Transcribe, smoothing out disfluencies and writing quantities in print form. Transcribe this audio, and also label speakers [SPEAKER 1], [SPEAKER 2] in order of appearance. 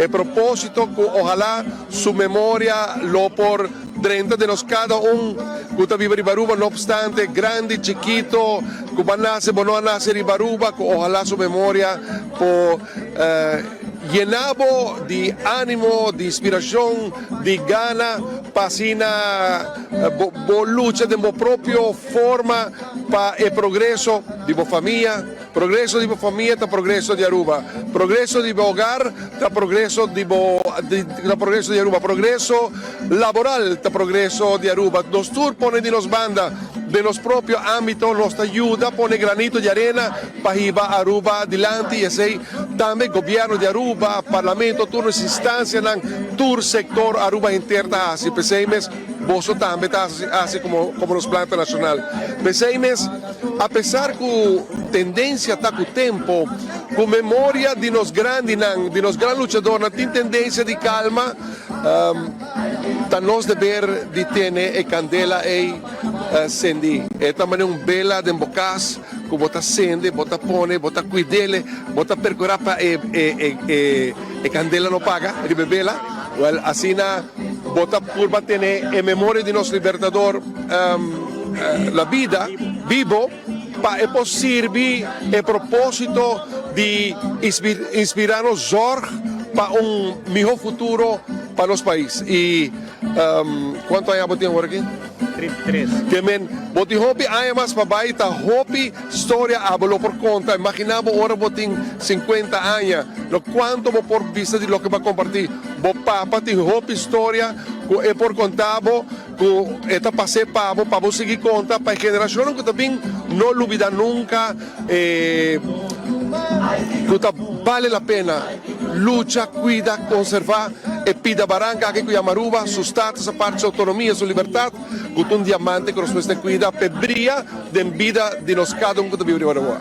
[SPEAKER 1] A propósito, ojalá su memoria lo por 30 de nos cada que vive en Baruba, no obstante, grande, chiquito, que va a nacer, no a nacer en Baruba, ojalá su memoria por llenado de ánimo, de inspiración, de gana, pasina, lucha de mi propia forma para el progreso de mi familia, progreso de mi familia, progreso de Aruba, progreso de mi hogar, progreso de progreso de Aruba, progreso laboral, progreso de Aruba. Nos tour pone de nos banda de los propios ámbitos, nos ayuda, pone granito de arena para llevar a Aruba adelante y así también gobierno de Aruba, parlamento, todas las instancias, todo sector Aruba interna, así pensemos, vos también así como los planes nacionales. Pensemos, a pesar que tendencia está con tiempo, con memoria de los grandes luchadores, tiene tendencia de calma, nos deber de tener e candela e sendi. É também bela de embocas, que bota sende, bota pone, bota cuidele, bota percurar para e candela não paga, de bebela. Well, assim na bota por ter em memória de nosso libertador a vida vivo para servir a propósito de inspirar-nos Jorge para melhor futuro para os países. E quanto aí botinho por aqui?
[SPEAKER 2] 33.
[SPEAKER 1] Que men, botin hopi aí mais para baixo, tá hopi história abolo por conta. Imaginava ora botin 50 anos, lo quanto vou por vista de lo que vai compartilhar. Bo papa tem hopi história, é por contavo, que eta passei para vos seguir conta para a geração que também não olvida nunca. Que vale a pena lucha, cuida, conservar e pida barranca aqui com Yamaruba, su status, a parte de autonomia, sua liberdade, com um diamante que nos cuida, per brilha de vida de nós cada que vive em Baruba.